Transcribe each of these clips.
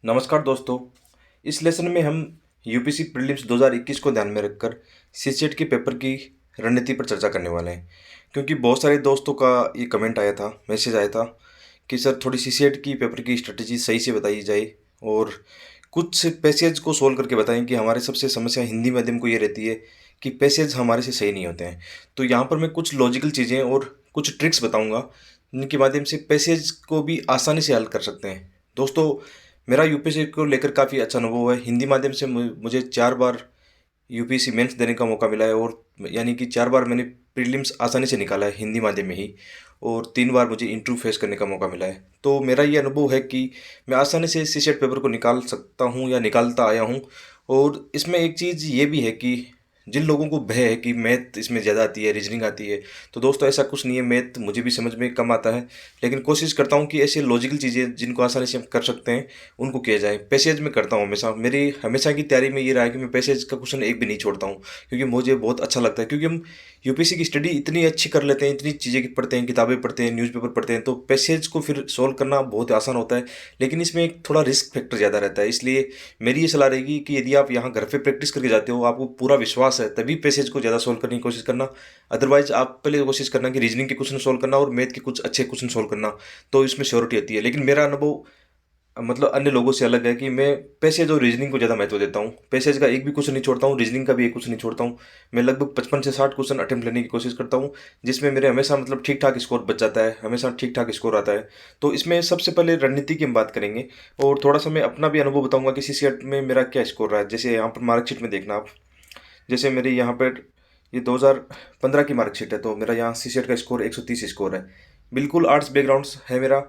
नमस्कार दोस्तों। इस लेसन में हम यूपीसी प्रीलिम्स 2021 को ध्यान में रखकर सीसेट के पेपर की रणनीति पर चर्चा करने वाले हैं। क्योंकि बहुत सारे दोस्तों का ये कमेंट आया था, मैसेज आया था कि सर थोड़ी सीसेट की पेपर की स्ट्रेटजी सही से बताई जाए और कुछ पैसेज को सोल्व करके बताएं कि हमारे सबसे समस्या हिंदी माध्यम को ये रहती है कि पैसेज हमारे से सही नहीं होते हैं। तो यहाँ पर मैं कुछ लॉजिकल चीज़ें और कुछ ट्रिक्स बताऊँगा जिनके माध्यम से पैसेज को भी आसानी से हल कर सकते हैं। दोस्तों, मेरा यूपीएससी को लेकर काफ़ी अच्छा अनुभव है। हिंदी माध्यम से मुझे 4 बार यूपीएससी मेंस देने का मौका मिला है और यानी कि 4 बार मैंने प्रीलिम्स आसानी से निकाला है हिंदी माध्यम में ही, और 3 बार मुझे इंटरव्यू फेस करने का मौका मिला है। तो मेरा ये अनुभव है कि मैं आसानी से सीसेट पेपर को निकाल सकता हूँ या निकालता आया हूँ। और इसमें एक चीज़ ये भी है कि जिन लोगों को भय है कि मैथ इसमें ज़्यादा आती है, रीजनिंग आती है, तो दोस्तों ऐसा कुछ नहीं है। मैथ मुझे भी समझ में कम आता है, लेकिन कोशिश करता हूँ कि ऐसे लॉजिकल चीज़ें जिनको आसानी से हम कर सकते हैं उनको किया जाए। पैसेज में करता हूँ हमेशा, मेरी हमेशा की तैयारी में ये रहा है कि मैं पैसेज का क्वेश्चन एक भी नहीं छोड़ता हूँ, क्योंकि मुझे बहुत अच्छा लगता है। क्योंकि हम यूपीएससी की स्टडी इतनी अच्छी कर लेते हैं, इतनी चीज़ें पढ़ते हैं, किताबें पढ़ते हैं, न्यूज़पेपर पढ़ते हैं, तो पैसेज को फिर सोल्व करना बहुत आसान होता है। लेकिन इसमें एक थोड़ा रिस्क फैक्टर ज़्यादा रहता है। इसलिए मेरी ये सलाह रहेगी कि यदि आप यहाँ घर पे प्रैक्टिस करके जाते हो, आपको पूरा विश्वास है, तभी पैसेज को ज़्यादा सोल्व करने की कोशिश करना। अदरवाइज आप पहले कोशिश करना कि रीजनिंग के क्वेश्चन सोल्व करना और मैथ के कुछ अच्छे क्वेश्चन सोल्व करना, तो इसमें श्योरिटी होती है। लेकिन मेरा अनुभव मतलब अन्य लोगों से अलग है कि मैं पैसेज और रीजनिंग को ज़्यादा महत्व देता हूँ। पैसेज का एक भी क्वेश्चन नहीं छोड़ता हूँ, रीजनिंग का भी एक क्वेश्चन नहीं छोड़ता हूँ। मैं लगभग 55 से 60 क्वेश्चन अटेम्प्ट लेने की कोशिश करता हूँ, जिसमें मेरे हमेशा मतलब ठीक ठाक स्कोर बच जाता है, हमेशा ठीक ठाक स्कोर आता है। तो इसमें सबसे पहले रणनीति की हम बात करेंगे और थोड़ा सा मैं अपना भी अनुभव बताऊंगा कि सीसीएट में मेरा क्या स्कोर रहा है। जैसे यहाँ पर मार्कशीट में देखना आप, जैसे मेरे यहाँ पर ये 2015 की मार्कशीट है, तो मेरा यहाँ सीसेट का स्कोर 130 स्कोर है। बिल्कुल आर्ट्स बैकग्राउंड्स है मेरा।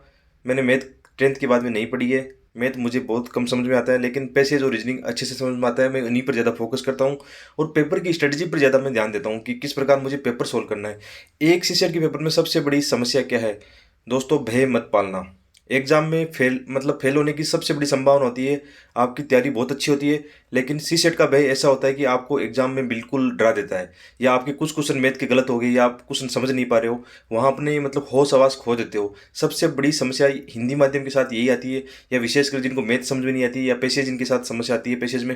मैंने मैथ 10th के बाद में नहीं पढ़ी है। मैथ मुझे बहुत कम समझ में आता है, लेकिन पैसेज और रीजनिंग अच्छे से समझ में आता है। मैं उन्हीं पर ज़्यादा फोकस करता हूँ और पेपर की स्ट्रेटजी पर ज़्यादा मैं ध्यान देता हूँ कि किस प्रकार मुझे पेपर सोल्व करना है। एक सीसेट के पेपर में सबसे बड़ी समस्या क्या है दोस्तों? भय मत पालना। एग्जाम में फेल होने की सबसे बड़ी संभावना होती है। आपकी तैयारी बहुत अच्छी होती है, लेकिन सी सेट का भय ऐसा होता है कि आपको एग्जाम में बिल्कुल डरा देता है, या आपके कुछ क्वेश्चन मैथ के गलत हो गए, या आप क्वेश्चन समझ नहीं पा रहे हो, वहाँ अपने मतलब होश आवास खो देते हो। सबसे बड़ी समस्या हिंदी माध्यम के साथ यही आती है, या विशेषकर जिनको मैथ समझ में नहीं आती या पैसेज जिनके साथ समस्या आती है पैसेज में,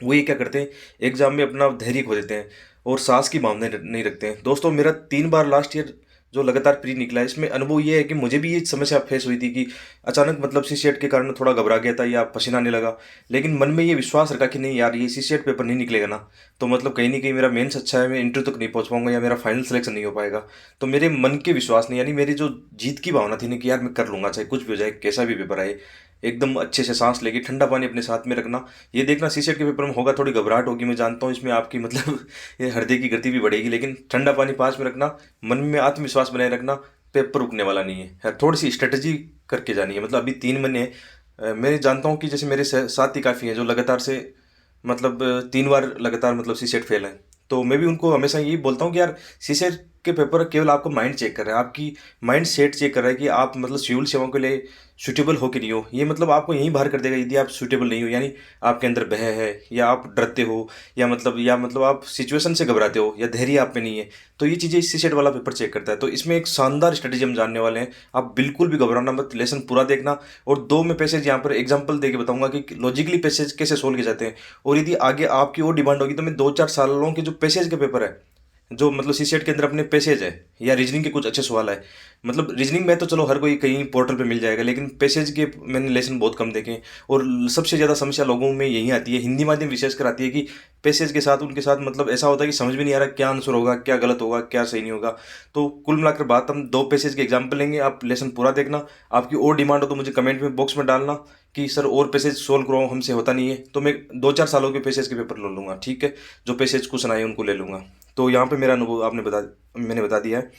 वो ये क्या करते हैं, एग्जाम में अपना धैर्य खो देते हैं और साहस की भावना नहीं रखते हैं। दोस्तों, मेरा 3 बार लास्ट ईयर जो लगातार प्री निकला है, इसमें अनुभव ये है कि मुझे भी ये समस्या फेस हुई थी कि अचानक मतलब सीसेट के कारण थोड़ा घबरा गया था या पसीना आने लगा। लेकिन मन में ये विश्वास रखा कि नहीं यार, ये सीसेट पेपर नहीं निकलेगा ना, तो मतलब कहीं ना कहीं मेरा मेंस अच्छा है, मैं इंटरव्यू तक नहीं पहुंच पाऊंगा या मेरा फाइनल सिलेक्शन नहीं हो पाएगा। तो मेरे मन के विश्वास नहीं, यानी मेरी जो जीत की भावना थी ना कि यार मैं कर लूंगा, चाहे कुछ भी हो जाए, कैसा भी पेपर आए, एकदम अच्छे से सांस लेके ठंडा पानी अपने साथ में रखना। ये देखना सीसेट के पेपर में होगा, थोड़ी घबराहट होगी, मैं जानता हूँ इसमें आपकी मतलब ये हृदय की गति भी बढ़ेगी, लेकिन ठंडा पानी पास में रखना, मन में आत्मविश्वास बनाए रखना। पेपर रुकने वाला नहीं है, थोड़ी सी स्ट्रेटजी करके जानी है। मतलब अभी 3 महीने मैं जानता हूँ कि जैसे मेरे साथी काफ़ी हैं जो लगातार से मतलब 3 बार लगातार मतलब सीसेट फेल है। तो मैं भी उनको हमेशा यही बोलता हूँ कि यार, सीसेट के पेपर केवल आपको माइंड चेक कर रहा है, आपकी माइंड सेट चेक कर रहा है कि आप मतलब सिविल सेवाओं के लिए सूटेबल हो कि नहीं हो। ये मतलब आपको यहीं बाहर कर देगा यदि आप सूटेबल नहीं हो, यानी आपके अंदर भय है, या आप डरते हो, या मतलब आप सिचुएशन से घबराते हो, या धैर्य आप में नहीं है। तो ये चीज़ें इस सीसेट वाला पेपर चेक करता है। तो इसमें एक शानदार स्ट्रेटेजी हम जानने वाले हैं। आप बिल्कुल भी घबराना मत, लेसन पूरा देखना। और दो मैं पैसेज यहाँ पर एग्जांपल देके बताऊंगा कि लॉजिकली पैसेज कैसे सोल्व किए जाते हैं। और यदि आगे आपकी और डिमांड होगी तो मैं 2-4 सालों के जो पैसेज के पेपर है, जो मतलब सीसेट के अंदर अपने पैसेज है, या रीजनिंग के कुछ अच्छे सवाल है, मतलब रीजनिंग में तो चलो हर कोई कहीं पोर्टल पे मिल जाएगा, लेकिन पैसेज के मैंने लेसन बहुत कम देखे हैं। और सबसे ज़्यादा समस्या लोगों में यही आती है, हिंदी माध्यम विशेषकर आती है, कि पैसेज के साथ उनके साथ मतलब ऐसा होता है कि समझ में नहीं आ रहा क्या आंसर होगा, क्या गलत होगा, क्या सही नहीं होगा। तो कुल मिलाकर बात, हम 2 पैसेज के एग्जाम्पल लेंगे, आप लेसन पूरा देखना। आपकी और डिमांड हो तो मुझे कमेंट में बॉक्स में डालना कि सर और पैसेज सोल्व करो, हमसे होता नहीं है, तो मैं 2-4 सालों के पैसेज के पेपर ले लूँगा, ठीक है, जो पैसेज क्वेश्चन आए उनको ले लूँगा। तो यहाँ पे मेरा अनुभव मैंने बता दिया है।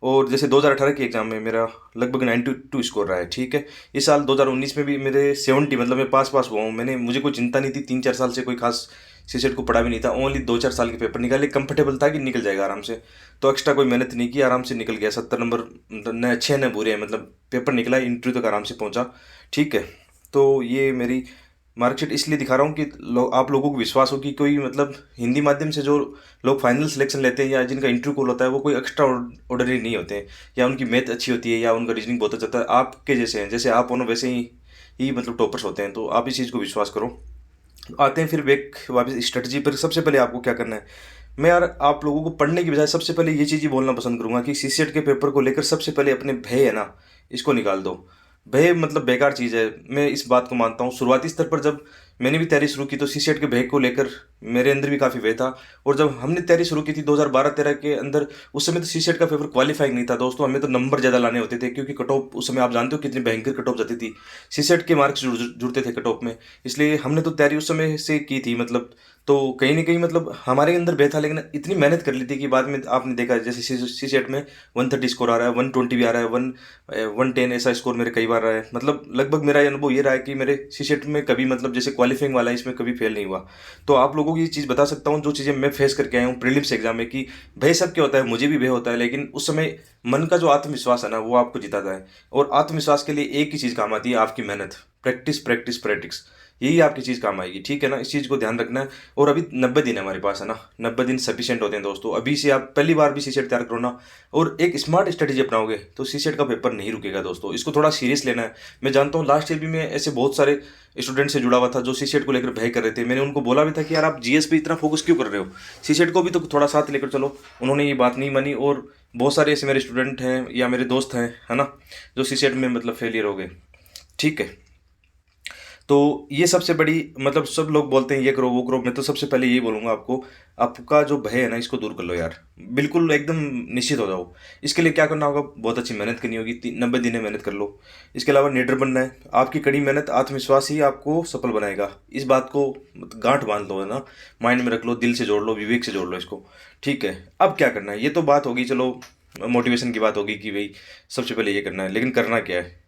और जैसे 2018 के एग्ज़ाम में मेरा लगभग 92 स्कोर रहा है, ठीक है। इस साल 2019 में भी मेरे 70, मतलब मैं पास पास हुआ हूँ। मुझे कोई चिंता नहीं थी, 3-4 साल से कोई खास सीसेट को पढ़ा भी नहीं था, ओनली 2-4 साल के पेपर निकाले, कंफर्टेबल था कि निकल जाएगा आराम से। तो एक्स्ट्रा कोई मेहनत नहीं की, आराम से निकल गया। 70 नंबर न अच्छे न बुरे हैं, मतलब पेपर निकला, इंटरव्यू तक आराम से पहुँचा, ठीक है। तो ये मेरी मार्कशीट इसलिए दिखा रहा हूँ कि आप लोगों को विश्वास हो कि कोई मतलब हिंदी माध्यम से जो लोग फाइनल सिलेक्शन लेते हैं या जिनका इंटरव्यू कॉल होता है, वो कोई एक्स्ट्रा ऑर्डिनरी नहीं होते हैं, या उनकी मैथ अच्छी होती है, या उनका रीजनिंग बहुत अच्छा होता है। आपके जैसे हैं, जैसे आप हो ना वैसे ही ही मतलब टॉपर्स होते हैं, तो आप इस चीज़ को विश्वास करो। आते हैं फिर बैक वापस स्ट्रेटजी पर। सबसे पहले आपको क्या करना है, मैं यार आप लोगों को पढ़ने की बजाय सबसे पहले ये चीज़ ही बोलना पसंद करूंगा कि सीसेट के पेपर को लेकर सबसे पहले अपने भय है ना, इसको निकाल दो। भय मतलब बेकार चीज़ है, मैं इस बात को मानता हूँ। शुरुआती स्तर पर जब मैंने भी तैयारी शुरू की तो सीसेट के भय को लेकर मेरे अंदर भी काफ़ी भय था। और जब हमने तैयारी शुरू की थी 2012-13 के अंदर, उस समय तो सीसेट का पेपर क्वालिफाइंग नहीं था दोस्तों, हमें तो नंबर ज़्यादा लाने होते थे, क्योंकि कट ऑफ उस समय आप जानते हो कितनी भयंकर कट ऑफ जाती थी। सीसेट के मार्क्स जुड़ते थे कट ऑफ में, इसलिए हमने तो तैयारी उस समय से की थी मतलब। तो कहीं ना कहीं मतलब हमारे अंदर भय था, लेकिन इतनी मेहनत कर ली थी कि बाद में आपने देखा जैसे सी सेट में 130 स्कोर आ रहा है, 120 भी आ रहा है, 110 ऐसा स्कोर मेरे कई बार रहा है। मतलब लगभग मेरा ये अनुभव ये रहा है कि मेरे सी सेट में कभी मतलब जैसे क्वालिफाइंग वाला है इसमें कभी फेल नहीं हुआ। तो आप लोगों की ये चीज़ बता सकता हूँ जो चीज़ें मैं फेस करके आया हूँ प्रीलिम्स एग्जाम में, कि भय सबके होता है, मुझे भी भय होता है, लेकिन उस समय मन का जो आत्मविश्वास है ना वो आपको जिताता है। और आत्मविश्वास के लिए एक ही चीज़ काम आती है, आपकी मेहनत। प्रैक्टिस प्रैक्टिस प्रैक्टिस, यही आपकी चीज़ काम आएगी, ठीक है ना। इस चीज़ को ध्यान रखना है। और अभी 90 दिन है हमारे पास, है ना। 90 दिन सफिशिएंट होते हैं दोस्तों। अभी से आप पहली बार भी सी सेट तैयार करो ना, और एक स्मार्ट स्ट्रेटेजी अपनाओगे तो सी सेट का पेपर नहीं रुकेगा दोस्तों। इसको थोड़ा सीरियस लेना है। मैं जानता हूँ लास्ट ईयर भी मैं ऐसे बहुत सारे स्टूडेंट से जुड़ा हुआ था जो सी सेट को लेकर भय कर रहे थे। मैंने उनको बोला भी था कि यार आप जीएस पे इतना फोकस क्यों कर रहे हो, सी सेट को भी तो थोड़ा साथ लेकर चलो। उन्होंने ये बात नहीं मानी, और बहुत सारे ऐसे मेरे स्टूडेंट हैं या मेरे दोस्त हैं, है ना, जो सी सेट में मतलब फेलियर हो गए, ठीक है। तो ये सबसे बड़ी मतलब सब लोग बोलते हैं ये करो वो करो, मैं तो सबसे पहले यही बोलूँगा आपको, आपका जो भय है ना इसको दूर कर लो यार। बिल्कुल एकदम निश्चित हो जाओ। इसके लिए क्या करना होगा, बहुत अच्छी मेहनत करनी होगी, 90 दिन में मेहनत कर लो। इसके अलावा निडर बनना है। आपकी कड़ी मेहनत आत्मविश्वास ही आपको सफल बनाएगा। इस बात को गांठ बांध लो, है ना, माइंड में रख लो, दिल से जोड़ लो, विवेक से जोड़ लो इसको, ठीक है। अब क्या करना है, ये तो बात होगी, चलो मोटिवेशन की बात होगी कि भाई सबसे पहले ये करना है, लेकिन करना क्या है।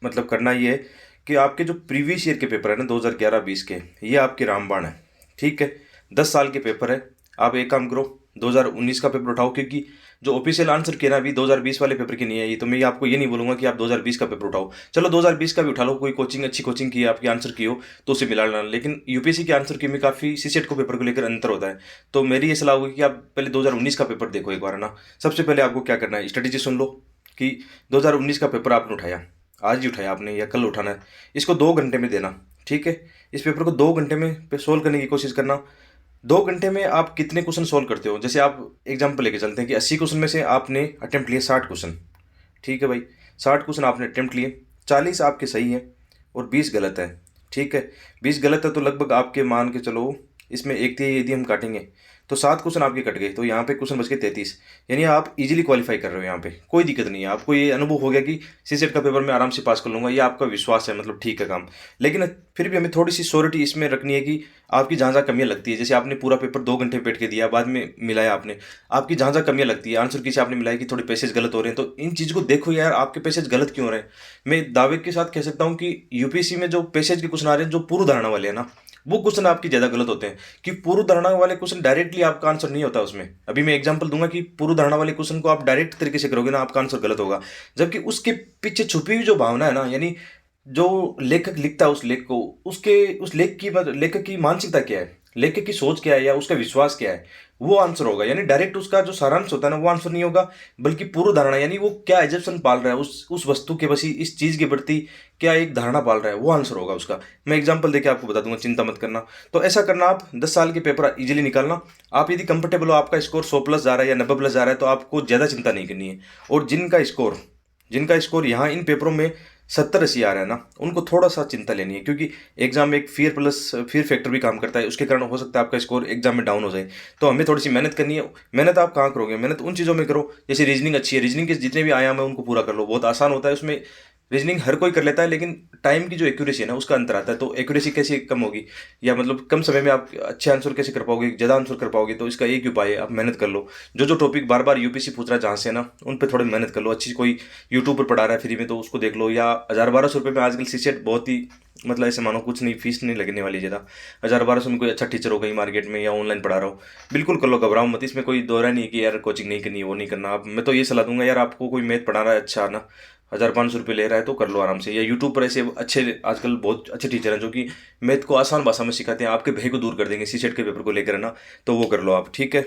मतलब करना ये है कि आपके जो प्रीवियस ईयर के पेपर है ना 2011-20 के, ये आपके रामबाण है, ठीक है। 10 साल के पेपर है। आप एक काम करो, 2019 का पेपर उठाओ, क्योंकि जो ऑफिशियल आंसर किया ना अभी 2020 वाले पेपर की नहीं है ये, तो मैं आपको ये नहीं बोलूंगा कि आप 2020 का पेपर उठाओ। चलो 2020 का भी उठा लो, कोई कोचिंग अच्छी कोचिंग की है आपकी आंसर की हो तो उसे मिला लेना, लेकिन यूपीएससी के आंसर की में काफ़ी सीसेट को पेपर को लेकर अंतर होता है। तो मेरी ये सलाह होगी कि आप पहले 2019 का पेपर देखो एक बार, है ना। सबसे पहले आपको क्या करना है, स्ट्रेटेजी सुन लो कि 2019 का पेपर आपने उठाया, आज ही उठाया आपने या कल उठाना है, इसको 2 घंटे में देना, ठीक है। इस पेपर को 2 घंटे में सोल्व करने की कोशिश करना। 2 घंटे में आप कितने क्वेश्चन सोल्व करते हो, जैसे आप एग्जाम्पल लेके चलते हैं कि 80 क्वेश्चन में से आपने अटेम्प्ट लिए 60 क्वेश्चन, ठीक है भाई। 60 क्वेश्चन आपने अटेम्प्ट लिए, 40 आपके सही है और 20 गलत है, ठीक है। 20 गलत है तो लगभग आपके मान के चलो, इसमें एक थी यदि हम काटेंगे तो 7 क्वेश्चन आपके कट गए, तो यहाँ पे क्वेश्चन बच गए 33। यानी आप इजीली क्वालिफाई कर रहे हो, यहाँ पे कोई दिक्कत नहीं है। आपको ये अनुभव हो गया कि सीसेट का पेपर मैं आराम से पास कर लूंगा, ये आपका विश्वास है, मतलब ठीक है काम। लेकिन फिर भी हमें थोड़ी सी श्योरिटी इसमें रखनी है कि आपकी जहाँ जहाँ कमियाँ लगती है, जैसे आपने पूरा पेपर 2 घंटे बैठ के दिया, बाद में मिलाया आपने, आपकी जहाँ जहाँ कमियाँ लगती है आंसर की से आपने मिलाई कि थोड़े पैसेज गलत हो रहे हैं, तो इन चीज़ को देखो यार आपके पैसेज गलत क्यों हो रहे हैं। मैं दावे के साथ कह सकता हूँ कि यूपीएससी में जो पैसेज के क्वेश्चन आ रहे हैं जो पूर्व धारणा वाले हैं ना, वो क्वेश्चन आपकी ज़्यादा गलत होते हैं। कि पूर्व धारणा वाले क्वेश्चन डायरेक्टली आपका आंसर नहीं होता उसमें। अभी मैं एग्जांपल दूंगा कि पूर्व धारणा वाले क्वेश्चन को आप डायरेक्ट तरीके से करोगे ना, आपका आंसर गलत होगा। जबकि उसके पीछे छुपी हुई जो भावना है ना, यानी जो लेखक लिखता है उस लेख को, उसके उस लेख की लेखक की मानसिकता क्या है, लेखक की सोच क्या है या उसका विश्वास क्या है, वो आंसर होगा। यानी डायरेक्ट उसका जो सारांश होता है ना वो आंसर नहीं होगा, बल्कि पूर्व धारणा, यानी वो क्या एजप्शन पाल रहा है उस वस्तु के प्रति, इस चीज के प्रति क्या एक धारणा पाल रहा है, वो आंसर होगा उसका। मैं एग्जांपल देके आपको बता दूंगा, चिंता मत करना। तो ऐसा करना, आप 10 साल के पेपर इजीली निकालना। आप यदि कंफर्टेबल हो, आपका स्कोर 100+ जा रहा है या 90+ जा रहा है, तो आपको ज़्यादा चिंता नहीं करनी है। और जिनका स्कोर यहाँ इन पेपरों में 70-80 आ रहा है ना, उनको थोड़ा सा चिंता लेनी है, क्योंकि एग्जाम में एक फियर फैक्टर भी काम करता है, उसके कारण हो सकता है आपका स्कोर एग्जाम में डाउन हो जाए। तो हमें थोड़ी सी मेहनत करनी है। मेहनत आप कहाँ करोगे, मेहनत उन चीज़ों में करो, जैसे रीजनिंग अच्छी है, रीजनिंग के जितने भी आयाम है उनको पूरा कर लो, बहुत आसान होता है उसमें। रीजनिंग हर कोई कर लेता है, लेकिन टाइम की जो एक्यूरेसी है ना उसका अंतर आता है। तो एक्यूरेसी कैसे कम होगी, या मतलब कम समय में आप अच्छे आंसर कैसे कर पाओगे, ज़्यादा आंसर कर पाओगे, तो इसका एक ही उपाय है, आप मेहनत कर लो। जो टॉपिक बार बार यूपीएससी पूछ रहा है जहाँ से ना, उन पर थोड़ी मेहनत कर लो। अच्छी कोई यूट्यूब पर पढ़ा रहा है फ्री में तो उसको देख लो, या 1000-1200 रुपये में आजकल सीसेट बहुत ही मतलब ऐसे मानो कुछ नहीं, फीस नहीं लगने वाली ज़्यादा। 1000-1200 में कोई अच्छा टीचर हो कहीं मार्केट में या ऑनलाइन पढ़ा रहा हो, बिल्कुल कर लो, घबराओ मत। इसमें कोई दोहरा नहीं है कि यार कोचिंग नहीं करनी, वो नहीं करना। आप मैं तो ये सलाह दूंगा यार, आपको कोई मैथ पढ़ा रहा है अच्छा ना, 1500 रुपये ले रहा है तो कर लो आराम से। या यूट्यूब पर ऐसे अच्छे आजकल बहुत अच्छे टीचर हैं जो कि मैथ को आसान भाषा में सिखाते हैं, आपके भय को दूर कर देंगे सीसेट के पेपर को लेकर, है ना। तो वो कर लो आप, ठीक है।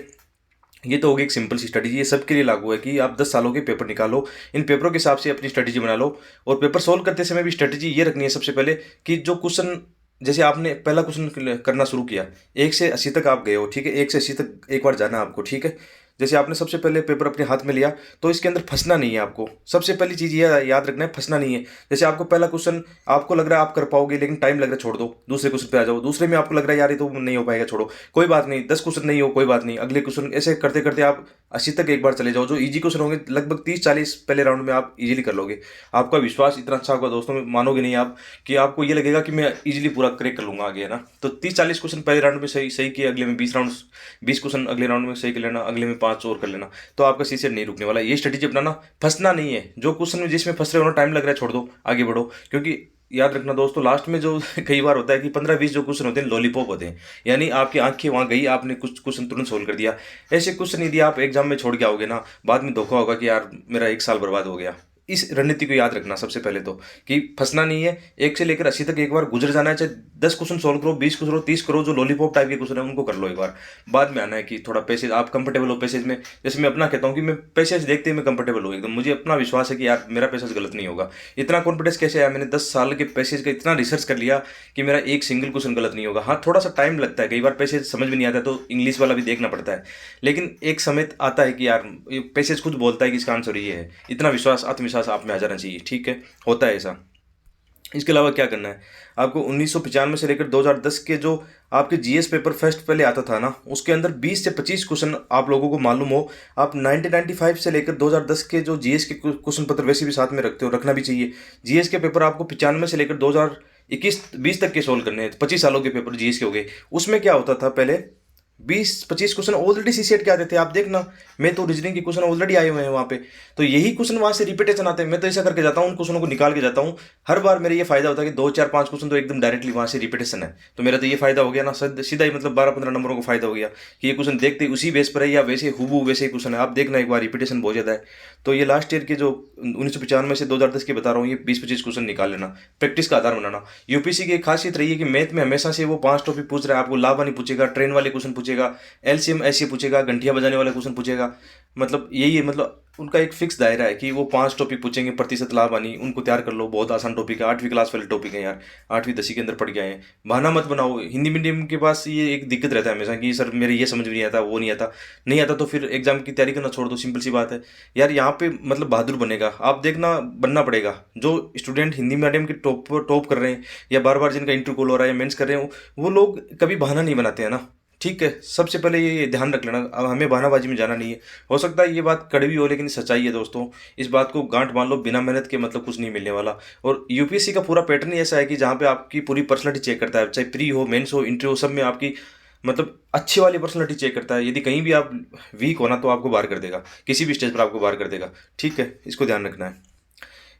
ये तो होगी एक सिंपल सी स्ट्रेटेजी, ये सबके लिए लागू है कि आप 10 सालों के पेपर निकालो, इन पेपरों के हिसाब से अपनी स्ट्रेटेजी बना लो। और पेपर सोल्व करते समय भी स्ट्रेटेजी ये रखनी है सबसे पहले कि जो क्वेश्चन, जैसे आपने पहला क्वेश्चन करना शुरू किया, 1 से 80 तक आप गए हो, ठीक है, 1 से 80 तक एक बार जाना है आपको, ठीक है। जैसे आपने सबसे पहले पेपर अपने हाथ में लिया, तो इसके अंदर फंसना नहीं है आपको। सबसे पहली चीज़ ये याद रखना है, फंसना नहीं है। जैसे आपको पहला क्वेश्चन आपको लग रहा है आप कर पाओगे, लेकिन टाइम लग रहा है, छोड़ दो, दूसरे क्वेश्चन पे आ जाओ। दूसरे में आपको लग रहा है यार ये तो नहीं हो पाएगा, छोड़ो, कोई बात नहीं, 10 क्वेश्चन नहीं हो कोई बात नहीं, अगले क्वेश्चन, ऐसे करते करते आप 80 तक एक बार चले जाओ। जो इजी क्वेश्चन होंगे लगभग 30-40 पहले राउंड में आप इजीली कर लोगे। आपका विश्वास इतना अच्छा होगा दोस्तों, में मानोगे नहीं आप, कि आपको ये लगेगा कि मैं इजीली पूरा क्रैक कर लूंगा आगे, है ना। तो 30-40 क्वेश्चन पहले राउंड में सही सही किए, अगले में 20 क्वेश्चन अगले राउंड में सही कर लेना, अगले में 5 और कर लेना, तो आपका सीसेट नहीं रुकने वाला। ये स्ट्रेटेजी अपनाना, फंसना नहीं है। जो क्वेश्चन में जिसमें फंस रहे हो ना, टाइम लग रहा है, छोड़ दो, आगे बढ़ो। क्योंकि याद रखना दोस्तों, लास्ट में जो कई बार होता है कि 15-20 जो क्वेश्चन होते हैं लॉलीपॉप होते हैं, यानी आपकी आंखें वहां गई, आपने कुछ क्वेश्चन तुरंत सोल्व कर दिया। ऐसे क्वेश्चन यदि आप एग्जाम में छोड़ के आओगे ना, बाद में धोखा होगा कि यार मेरा 1 साल बर्बाद हो गया। इस रणनीति को याद रखना सबसे पहले तो, कि फंसना नहीं है। 1 से लेकर 80 तक एक बार गुजर जाना है, चाहे 10 क्वेश्चन सोल्व करो, 20 करो, 30 करो, जो लॉलीपॉप टाइप के क्वेश्चन है उनको कर लो एक बार। बाद में आना है कि थोड़ा पैसेज आप कंफर्टेबल हो पैसेज में। जैसे मैं अपना कहता हूँ कि मैं पैसेज देखते ही मैं कंफर्टेबल हूँ एकदम, मुझे अपना विश्वास है कि यार मेरा पैसेज गलत नहीं होगा। इतना कॉन्फिडेंस कैसे आया, मैंने 10 साल के पैसेज का इतना रिसर्च कर लिया कि मेरा एक सिंगल क्वेश्चन गलत नहीं होगा। हाँ, थोड़ा सा टाइम लगता है, कई बार पैसेज समझ में नहीं आता तो इंग्लिश वाला भी देखना पड़ता है, लेकिन एक समय आता है कि यार पैसेज खुद बोलता है कि इसका आंसर ये है। इतना विश्वास, आत्मविश्वास आप में आ जाना चाहिए, ठीक है, होता है ऐसा। इसके अलावा क्या करना है आपको, 1995 से लेकर 2010 के जो आपके जीएस पेपर फर्स्ट पहले आता था ना, उसके अंदर 20 से 25 क्वेश्चन आप लोगों को मालूम हो। आप 1995 से लेकर 2010 के जो जीएस के क्वेश्चन पत्र वैसे भी साथ में रखते हो, रखना भी चाहिए। जीएस के पेपर आपको 95 से लेकर 2021-20 तक के सोल्व करने हैं, 25 सालों के पेपर जीएस के हो गए। उसमें क्या होता था पहले, 20-25 क्वेश्चन ऑलरेडी सीसेट के आते थे। आप देखना, मैं तो रीजनिंग के क्वेश्चन ऑलरेडी आए हुए हैं वहाँ पे, तो यही क्वेश्चन वहाँ से रिपीटेशन आते हैं। मैं तो ऐसा करके जाता हूँ, उन क्वेश्चनों को निकाल के जाता हूँ। हर बार मेरा ये फायदा होता है कि 2 4 5 क्वेश्चन तो एकदम डायरेक्टली वहाँ से रिपीटेशन है, तो मेरा तो ये फायदा हो गया ना, सीधा ही मतलब 12-15 नंबरों का फायदा हो गया कि ये क्वेश्चन देखते ही उसी बेस पर है, या वैसे हुबहू वैसे ही क्वेश्चन है। आप देखना एक बार, रिपीटेशन बहुत ज़्यादा है। तो ये लास्ट ईयर के जो 1995 से 2010 के बता रहा हूँ, ये 20-25 क्वेश्चन निकाल लेना, प्रैक्टिस का आधार बनाना। यूपीसी की एक खासियत रही है कि मैथ में हमेशा से वो 5 टॉपिक पूछ रहा है आपको। लाभ नहीं पूछेगा, ट्रेन वाले क्वेश्चन पूछेगा, एलसीएम ऐसे पूछेगा, घंटियां बजाने वाला क्वेश्चन पूछेगा। मतलब यही है, मतलब उनका एक फिक्स दायरा है कि वो 5 टॉपिक पूछेंगे, प्रतिशत लाभ हानि, उनको तैयार कर लो। बहुत आसान टॉपिक है, 8वीं क्लास वाले टॉपिक है यार, 8वीं 10वीं के अंदर पढ़ के आए हैं। बहाना मत बनाओ। हिंदी मीडियम के पास ये एक दिक्कत रहता है हमेशा कि सर मेरे ये समझ में नहीं आता, वो नहीं आता। नहीं आता तो फिर एग्जाम की तैयारी करना छोड़ दो, सिंपल सी बात है यार। यहाँ पे मतलब बहादुर बनेगा, आप देखना, बनना पड़ेगा। जो स्टूडेंट हिंदी मीडियम के टॉप कर रहे हैं, या बार बार जिनका इंटरव्यू कॉल हो रहा है या मेंस कर रहे हो, वो लोग कभी बहाना नहीं बनाते हैं ना, ठीक है। सबसे पहले ये ध्यान रख लेना, अब हमें बहानाबाजी में जाना नहीं है। हो सकता है ये बात कड़वी हो, लेकिन सच्चाई है दोस्तों। इस बात को गांठ मान लो, बिना मेहनत के मतलब कुछ नहीं मिलने वाला। और यूपीएससी का पूरा पैटर्न ही ऐसा है कि जहाँ पे आपकी पूरी पर्सनैलिटी चेक करता है, चाहे प्री हो, मेंस हो, इंटरव्यू हो, सब में आपकी मतलब अच्छी वाली पर्सनैलिटी चेक करता है। यदि कहीं भी आप वीक हो ना, तो आपको बाहर कर देगा, किसी भी स्टेज पर आपको बाहर कर देगा, ठीक है। इसको ध्यान रखना है।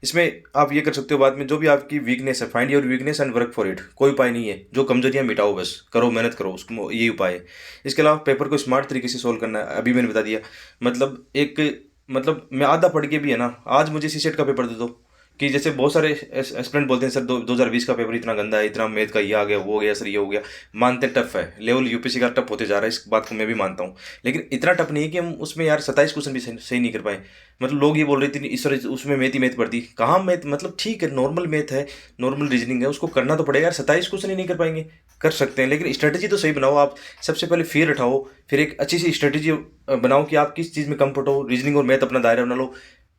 इसमें आप ये कर सकते हो बाद में, जो भी आपकी वीकनेस है, find your weakness and work for it. कोई उपाय नहीं है, जो कमजोरियां मिटाओ, बस करो, मेहनत करो, उसको यही उपाय है। इसके अलावा पेपर को स्मार्ट तरीके से सोल्व करना है, अभी मैंने बता दिया। मतलब एक, मतलब मैं आधा पढ़ के भी है ना, आज मुझे सीसेट का पेपर दे दो, कि जैसे बहुत सारे एस्पिरेंट बोलते हैं सर 2020 का पेपर इतना गंदा है, इतना मैथ का ये आ गया, वो हो गया सर, ये हो गया। मानते टफ है, लेवल यूपीसी का टफ होते जा रहा है, इस बात को मैं भी मानता हूँ। लेकिन इतना टफ नहीं है कि हम उसमें यार 27 क्वेश्चन भी सही नहीं कर पाए। मतलब लोग ये बोल रहे थे इस तरह उसमें मैथ ही मैथ पढ़ती, कहाँ मैथ, मतलब ठीक है, नॉर्मल मैथ है, नॉर्मल रीजनिंग है, उसको करना तो पड़ेगा यार। 27 क्वेश्चन ही नहीं कर पाएंगे, कर सकते हैं, लेकिन स्ट्रेटेजी तो सही बनाओ आप। सबसे पहले फियर उठाओ, फिर एक अच्छी सी स्ट्रेटेजी बनाओ कि आप किस चीज़ में कम्फर्ट हो। रीजनिंग और मैथ अपना दायरा बना लो।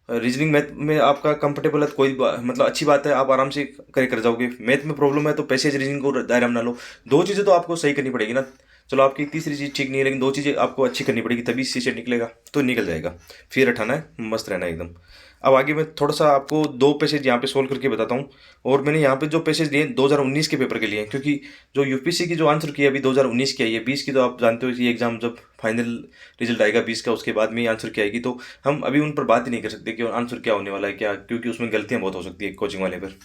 रीजनिंग मैथ में आपका कंफर्टेबल है तो कोई मतलब अच्छी बात है, आप आराम से कर जाओगे। मैथ में प्रॉब्लम है तो पैसेज रीजनिंग को दायरा बना लो। दो चीज़ें तो आपको सही करनी पड़ेगी ना। चलो आपकी तीसरी चीज़ ठीक नहीं है, लेकिन दो चीज़ें आपको अच्छी करनी पड़ेगी, तभी सीसे निकलेगा, तो निकल जाएगा। फिर हटाना है, मस्त रहना है एकदम। अब आगे मैं थोड़ा सा आपको 2 पैसेज यहाँ पे सोल्व करके बताता हूँ। और मैंने यहाँ पे जो पैसेज लिए 2019 के पेपर के लिए, क्योंकि जो यूपीसी की जो आंसर की अभी 2019 की आई है, 20 की तो आप जानते हो कि एग्जाम जब फाइनल रिजल्ट आएगा 20 का, उसके बाद में ही आंसर क्या आएगी, तो हम अभी उन पर बात ही नहीं कर सकते कि आंसर क्या होने वाला है क्या, क्योंकि उसमें गलतियाँ बहुत हो सकती है कोचिंग वाले पर।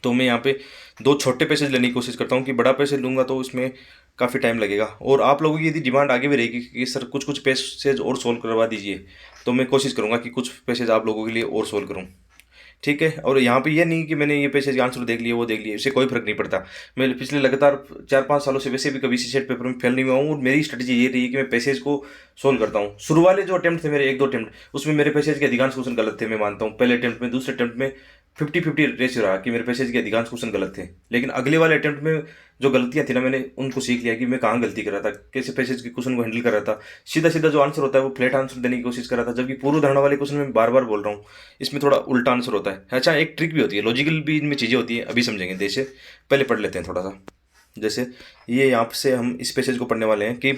तो मैं यहाँ पे 2 छोटे पैसेज लेने की कोशिश करता हूँ, कि बड़ा पैसेज लूँगा तो इसमें काफ़ी टाइम लगेगा। और आप लोगों की यदि डिमांड आगे भी रहेगी कि सर कुछ कुछ पैसेज और सोल्व करवा दीजिए, तो मैं कोशिश करूँगा कि कुछ पैसेज आप लोगों के लिए और सोल्व करूँ। ठीक है। और यहाँ पे ये नहीं कि मैंने ये पैसेज के आंसर देख लिए वो देख लिए, इससे कोई फर्क नहीं पड़ता। मैं पिछले लगातार 4-5 सालों से वैसे भी कभी सीसेट पेपर में फेल नहीं हुआ हूँ, और मेरी स्ट्रेटजी ये रही है कि मैं पैसेज को सोल्व करता हूँ। शुरू वाले जो अटेम्प्ट थे मेरे, 1-2 अटेम्प्ट, उसमें मेरे पैसेज के अधिकांश क्वेश्चन गलत थे, मैं मानता हूँ। पहले अटेम्प्ट में, दूसरे अटेम्प्ट में 50-50 रेशियो रहा कि मेरे पैसेज के अधिकांश क्वेश्चन गलत थे। लेकिन अगले वाले अटेम्प्ट में जो गलतियां थी ना, मैंने उनको सीख लिया कि मैं कहाँ गलती कर रहा था, कैसे पैसेज के क्वेश्चन को हैंडल कर रहा था। सीधा सीधा जो आंसर होता है वो फ्लैट आंसर देने की कोशिश कर रहा था, जबकि पूर्व धारणा वाले क्वेश्चन में बार बार बोल रहा हूँ, इसमें थोड़ा उल्टा आंसर होता है। अच्छा, एक ट्रिक भी होती है, लॉजिकल भी इनमें चीज़ें होती हैं, अभी समझेंगे। जैसे पहले पढ़ लेते हैं थोड़ा सा। जैसे ये यहाँ से हम इस पैसेज को पढ़ने वाले हैं कि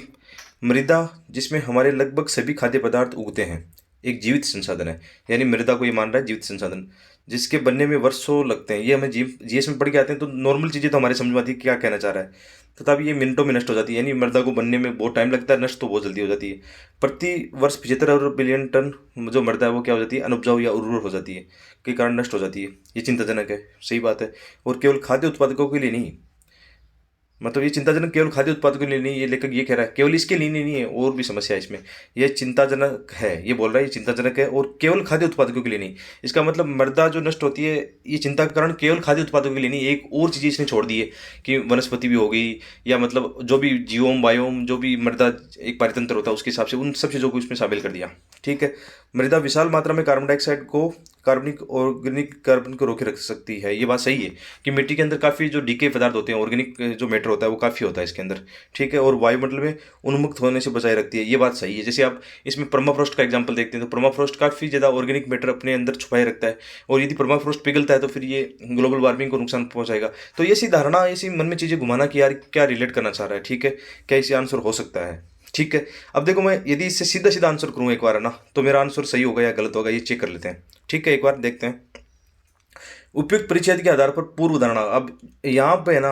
मृदा जिसमें हमारे लगभग सभी खाद्य पदार्थ उगते हैं एक जीवित संसाधन है। यानी मृदा को ये मान रहा है जीवित संसाधन, जिसके बनने में वर्षों लगते हैं। ये हमें जीएस में पढ़ के आते हैं, तो नॉर्मल चीज़ें तो हमारे समझ में आती है क्या कहना चाह रहा है, तथापि ये मिनटों में नष्ट हो जाती है। यानी मृदा को बनने में बहुत टाइम लगता है, नष्ट तो बहुत जल्दी हो जाती है। प्रति वर्ष 75 बिलियन टन जो मृदा है वो क्या हो जाती है, अनउपजाऊ या उर्वर हो जाती है, के कारण नष्ट हो जाती है। ये चिंताजनक है, सही बात है। और केवल खाद्य उत्पादकों के लिए नहीं, मतलब ये चिंताजनक केवल खाद्य उत्पादों के लिए नहीं, ये लेखक ये कह रहा है केवल इसके लिए नहीं है, और भी समस्या है इसमें। ये चिंताजनक है, ये बोल रहा है ये चिंताजनक है, और केवल खाद्य उत्पादकों के लिए नहीं। इसका मतलब मृदा जो नष्ट होती है, ये चिंता का कारण केवल खाद्य उत्पादकों के लिए नहीं, एक और चीज़ इसने छोड़ दी है कि वनस्पति भी हो गई, या मतलब जो भी जीवोम बायोम, जो भी मृदा एक पारितंत्र होता है उसके हिसाब से, उन सब चीज़ों को इसमें शामिल कर दिया। ठीक है। मृदा विशाल मात्रा में कार्बन डाइऑक्साइड को, कार्बनिक ऑर्गेनिक कार्बन को रोके रख सकती है। ये बात सही है कि मिट्टी के अंदर काफ़ी जो डीके पदार्थ होते हैं, ऑर्गेनिक जो मैटर होता है वो काफ़ी होता है इसके अंदर। ठीक है। और वायुमंडल में उन्मुक्त होने से बचाए रखती है, ये बात सही है। जैसे आप इसमें पर्माफ्रॉस्ट का एग्जांपल देखते हैं, तो पर्माफ्रॉस्ट काफ़ी ज़्यादा ऑर्गेनिक मैटर अपने अंदर छुपाए रखता है, और यदि पर्माफ्रॉस्ट पिघलता है तो फिर ये ग्लोबल वार्मिंग को नुकसान पहुंचाएगा। तो ऐसी धारणा, ऐसी मन में चीज़ें घुमाना कि यार क्या रिलेट करना चाह रहा है, ठीक है, क्या इसे आंसर हो सकता है। ठीक है। अब देखो, मैं यदि इससे सीधा सीधा आंसर करूँ एक बार, है ना, तो मेरा आंसर सही होगा या गलत होगा, ये चेक कर लेते हैं। ठीक है, एक बार देखते हैं। उपयुक्त परिच्छेद के आधार पर पूर्व धारणा, अब यहाँ पे है ना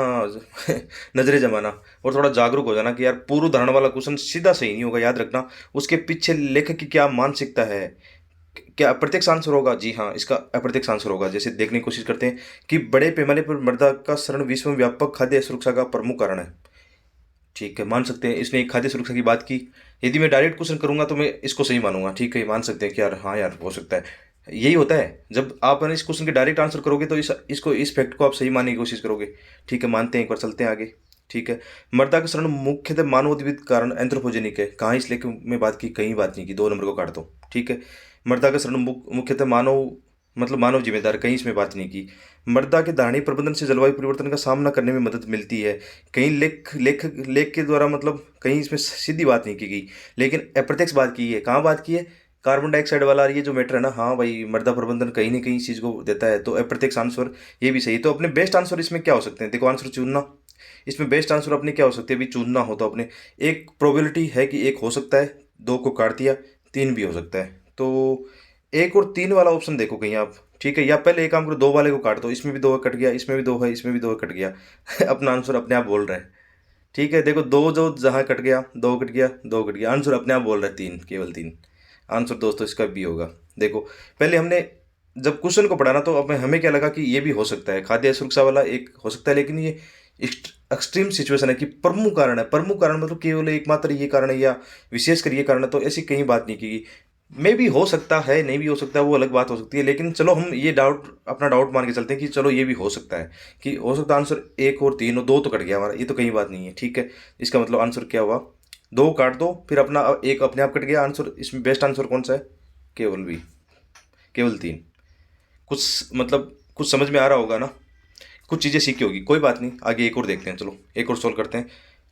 नजरे जमाना और थोड़ा जागरूक हो जाना कि यार पूर्व धारणा वाला क्वेश्चन सीधा सही नहीं होगा, याद रखना। उसके पीछे लेखक की क्या मानसिकता है, क्या अप्रत्यक्ष आंसर होगा? जी हाँ, इसका अप्रत्यक्ष आंसर होगा। जैसे देखने की कोशिश करते हैं कि बड़े पैमाने पर मृदा का शरण विश्व में व्यापक खाद्य सुरक्षा का प्रमुख कारण है। ठीक है, मान सकते हैं इसने एक खाद्य सुरक्षा की बात की। यदि मैं डायरेक्ट क्वेश्चन करूंगा तो मैं इसको सही मानूंगा। ठीक है, मान सकते हैं कि यार हाँ यार हो सकता है। यही होता है, जब आप इस क्वेश्चन के डायरेक्ट आंसर करोगे तो इस फैक्ट को आप सही मानने की कोशिश करोगे। ठीक है, मानते हैं, एक बार चलते हैं आगे। ठीक है। मृदा का शरण मुख्यतः मानवोद्भिद कारण एंथ्रोपोजेनिक है। कहाँ इस लेख में बात की? कहीं बात नहीं की, 2 नंबर को काट दो। ठीक है। मृदा का शरण मुख्यतः मानव, मतलब मानव जिम्मेदार, कहीं इसमें बात नहीं की। मृदा के धारणीय प्रबंधन से जलवायु परिवर्तन का सामना करने में मदद मिलती है, कहीं लेख के द्वारा, मतलब कहीं इसमें सीधी बात नहीं की गई, लेकिन अप्रत्यक्ष बात की है। कहाँ बात की है? कार्बन डाइऑक्साइड वाला ये जो मैटर है ना, हाँ भाई, मृदा प्रबंधन कहीं ना कहीं इस चीज़ को देता है, तो अप्रत्यक्ष आंसर ये भी सही है। तो अपने बेस्ट आंसर इसमें क्या हो सकते हैं? देखो, आंसर चुनना, इसमें बेस्ट आंसर अपने क्या हो सकते हैं? अभी चुनना हो तो अपने, एक प्रोबेबिलिटी है कि एक हो सकता है, 2 को काट दिया, 3 भी हो सकता है। तो 1 और 3 वाला ऑप्शन देखो कहीं आप। ठीक है, या पहले एक काम करो, 2 वाले को काट दो, इसमें भी 2 कट गया, इसमें भी 2 है, इसमें भी 2 कट गया अपना आंसर अपने आप बोल रहा है। ठीक है, देखो, 2 जो जहाँ कट गया, 2 कट गया, 2 कट गया, आंसर अपने आप बोल रहा है 3, केवल 3 आंसर दोस्तों इसका भी होगा। देखो, पहले हमने जब क्वेश्चन को पढ़ा ना, तो अब हमें क्या लगा कि ये भी हो सकता है, खाद्य सुरक्षा वाला एक हो सकता है, लेकिन ये एक्सट्रीम सिचुएशन है कि प्रमुख कारण है। प्रमुख कारण मतलब केवल एकमात्र ये कारण है या विशेष कर ये कारण है, तो ऐसी कहीं बात नहीं की। मे भी हो सकता है, नहीं भी हो सकता है, वो अलग बात हो सकती है, लेकिन चलो हम ये डाउट, अपना डाउट मान के चलते हैं कि चलो ये भी हो सकता है, कि हो सकता है आंसर 1 और 3 और 2 तो कट गया हमारा, ये तो कहीं बात नहीं है। ठीक है, इसका मतलब आंसर क्या हुआ? 2 काट दो, फिर अपना एक अपने आप कट गया आंसर। इसमें बेस्ट आंसर कौन सा है? केवल भी, केवल 3। कुछ मतलब कुछ समझ में आ रहा होगा ना, कुछ चीज़ें सीखी होगी, कोई बात नहीं, आगे एक और देखते हैं। चलो एक और सोल्व करते हैं।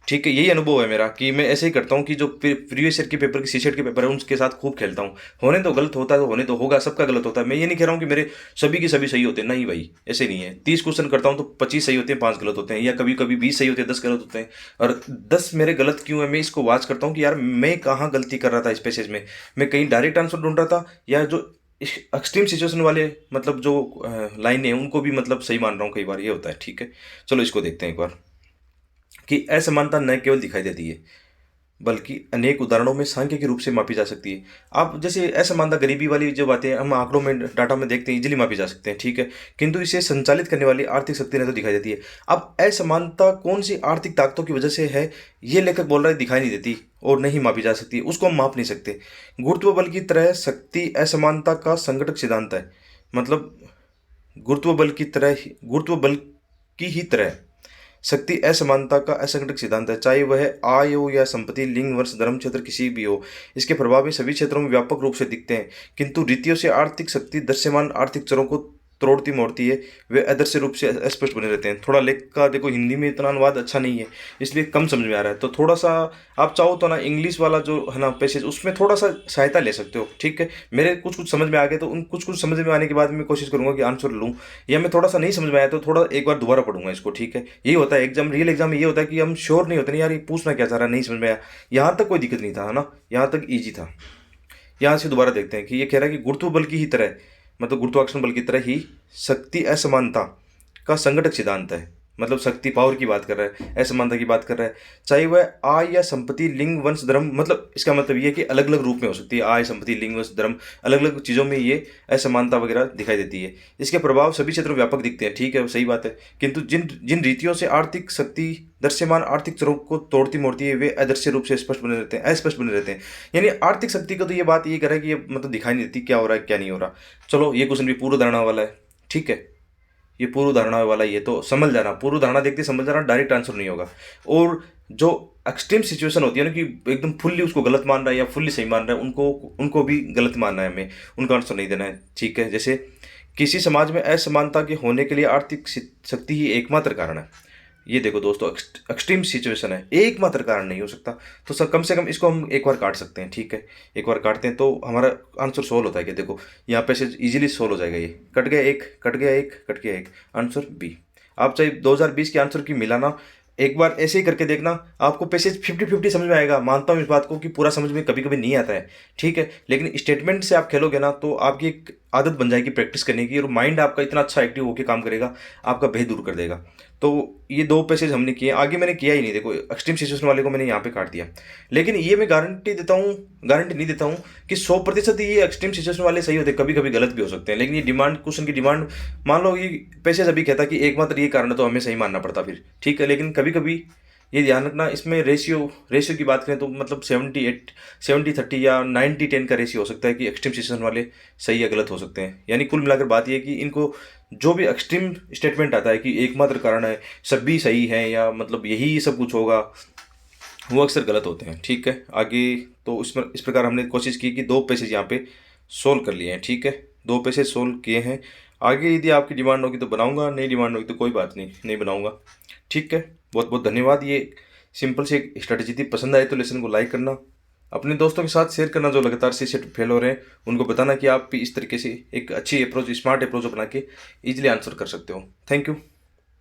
ठीक है, यही अनुभव है मेरा कि मैं ऐसे ही करता हूँ कि जो प्रीवियस ईयर के पेपर की सीसेट के पेपर है उनके साथ खूब खेलता हूँ। होने तो गलत होता है, तो होने तो होगा, सबका गलत होता है। मैं ये नहीं कह रहा हूँ कि मेरे सभी के सभी सही होते हैं, नहीं भाई, ऐसे नहीं है। 30 क्वेश्चन करता हूँ तो 25 सही होते हैं, 5 गलत होते हैं, या कभी कभी 20 सही होते हैं, 10 गलत होते हैं। और 10 मेरे गलत क्यों है, मैं इसको वाच करता हूँ कि यार मैं कहाँ गलती कर रहा था इस पैसेज में। मैं कहीं डायरेक्ट आंसर ढूंढ रहा था, या जो एक्सट्रीम सिचुएशन वाले, मतलब जो लाइनें हैं उनको भी मतलब सही मान रहा हूँ, कई बार ये होता है। ठीक है, चलो इसको देखते हैं एक बार, कि असमानता न केवल दिखाई देती है बल्कि अनेक उदाहरणों में सांख्यिकी रूप से मापी जा सकती है। आप जैसे असमानता, गरीबी वाली जो बातें हम आंकड़ों में, डाटा में देखते हैं, इजीली मापी जा सकते हैं। ठीक है, किंतु इसे संचालित करने वाली आर्थिक शक्ति ने तो दिखाई देती है। अब असमानता कौन सी आर्थिक ताकतों की वजह से है, ये लेखक बोल रहा है दिखाई नहीं देती और नहीं मापी जा सकती, उसको हम माप नहीं सकते। गुरुत्व बल की तरह शक्ति असमानता का संघटक सिद्धांत है। मतलब गुरुत्व बल की ही तरह शक्ति असमानता का असंगठित सिद्धांत है, चाहे वह आय हो या संपत्ति, लिंग, वर्ष, धर्म, क्षेत्र किसी भी हो। इसके प्रभाव भी सभी क्षेत्रों में व्यापक रूप से दिखते हैं, किंतु रीतियों से आर्थिक शक्ति दृश्यमान आर्थिक चरों को तोड़ती मोड़ती है, वे अदृश्य रूप से अस्पष्ट बने रहते हैं। थोड़ा लेख का देखो, हिंदी में इतना अनुवाद अच्छा नहीं है, इसलिए कम समझ में आ रहा है, तो थोड़ा सा आप चाहो तो ना इंग्लिश वाला जो है ना पैसेज, उसमें थोड़ा सा सहायता ले सकते हो, ठीक है। मेरे कुछ कुछ समझ में आ गए, तो उन कुछ कुछ समझ में आने के बाद मैं कोशिश करूंगा कि आंसर लूँ, या मैं थोड़ा सा नहीं समझ में आया तो थोड़ा एक बार दोबारा पढ़ूंगा इसको, ठीक है। यही होता है एग्जाम, रियल एग्जाम में ये होता है कि हम श्योर नहीं होते, नहीं यार ये पूछना क्या चाह रहा है, नहीं समझ में आया। यहाँ तक कोई दिक्कत नहीं था, है ना, यहाँ तक ईजी था। यहाँ से दोबारा देखते हैं कि ये कह रहा है कि गुरुत्व बल की ही तरह, मतलब गुरुत्वाकर्षण बल की तरह ही शक्ति असमानता का संगठक सिद्धांत है। मतलब शक्ति पावर की बात कर रहा है, असमानता की बात कर रहा है, चाहे वह आय या संपत्ति, लिंग, वंश, धर्म, मतलब इसका मतलब ये है कि अलग अलग रूप में हो सकती है, आय, संपत्ति, लिंग, वंश, धर्म, अलग अलग चीज़ों में ये असमानता वगैरह दिखाई देती है। इसके प्रभाव सभी क्षेत्रों में व्यापक दिखते हैं, ठीक है, सही बात है, किंतु जिन जिन रीतियों से आर्थिक शक्ति दृश्यमान आर्थिक चरों को तोड़ती मोड़ती है, वे अदृश्य रूप से स्पष्ट बने रहते हैं, अस्पष्ट बने रहते हैं। यानी आर्थिक शक्ति को तो ये बात ये कर रहा है कि ये मतलब दिखाई नहीं देती क्या हो रहा है क्या नहीं हो रहा। चलो ये क्वेश्चन भी पूर्व धारणा वाला है, ठीक है, ये पूर्व धारणा वाला, ये तो समझ जाना, पूर्व धारणा देखते समझ जाना, डायरेक्ट आंसर नहीं होगा। और जो एक्सट्रीम सिचुएशन होती है ना, कि एकदम फुल्ली उसको गलत मान रहा है या फुल्ली सही मान रहा है, उनको उनको भी गलत मानना है, हमें उनका आंसर नहीं देना है, ठीक है। जैसे किसी समाज में असमानता के होने के लिए आर्थिक शक्ति ही एकमात्र कारण है। ये देखो दोस्तों, एक्सट्रीम सिचुएशन है, एकमात्र कारण नहीं हो सकता, तो सर कम से कम इसको हम एक बार काट सकते हैं, ठीक है। एक बार काटते हैं तो हमारा आंसर सोल्व होता है, कि देखो यहाँ पे से इजीली सोल्व हो जाएगा। ये कट गया एक, कट गया एक, कट गया एक, आंसर बी। आप चाहे 2020 के आंसर की मिलाना एक बार ऐसे ही करके देखना, आपको पैसेज 50-50 समझ में आएगा। मानता हूँ इस बात को कि पूरा समझ में कभी कभी नहीं आता है, ठीक है, लेकिन स्टेटमेंट से आप खेलोगे ना तो आपकी एक आदत बन जाएगी प्रैक्टिस करने की, और माइंड आपका इतना अच्छा एक्टिव होकर काम करेगा, आपका भय दूर कर देगा। तो ये 2 पैसेज हमने किए, आगे मैंने किया ही नहीं, देखो एक्सट्रीम सिचुएशन वाले को मैंने यहाँ पे काट दिया। लेकिन ये मैं गारंटी नहीं देता हूँ कि 100% ये एक्सट्रीम सिचुएशन वाले सही होते, कभी कभी गलत भी हो सकते हैं। लेकिन ये डिमांड, क्वेश्चन की डिमांड, मान लो ये पैसेज अभी कहता कि एकमात्र ये कारण है, तो हमें सही मानना पड़ता फिर, ठीक है। लेकिन कभी कभी ये ध्यान रखना, इसमें रेशियो की बात करें तो मतलब 70-30 या 90-10 का रेशियो हो सकता है, कि एक्सट्रीम सिचुएशन वाले सही या गलत हो सकते हैं। यानी कुल मिलाकर बात यह है कि इनको जो भी एक्सट्रीम स्टेटमेंट आता है कि एकमात्र कारण है, सभी सही है, या मतलब यही सब कुछ होगा, वो अक्सर गलत होते हैं, ठीक है। आगे तो इस प्रकार हमने कोशिश की कि 2 पैसेज यहाँ पे सोल्व कर लिए हैं, ठीक है, 2 पैसेज सोल्व किए हैं। आगे यदि आपकी डिमांड होगी तो बनाऊंगा, नहीं डिमांड होगी तो कोई बात नहीं, नहीं बनाऊंगा, ठीक है। बहुत बहुत धन्यवाद। ये सिंपल सी एक स्ट्रेटेजी थी, पसंद आए तो लेसन को लाइक करना, अपने दोस्तों के साथ शेयर करना, जो लगातार सीसेट फेल हो रहे हैं उनको बताना कि आप भी इस तरीके से एक अच्छी अप्रोच, स्मार्ट अप्रोच बना के ईजिली आंसर कर सकते हो। Thank you.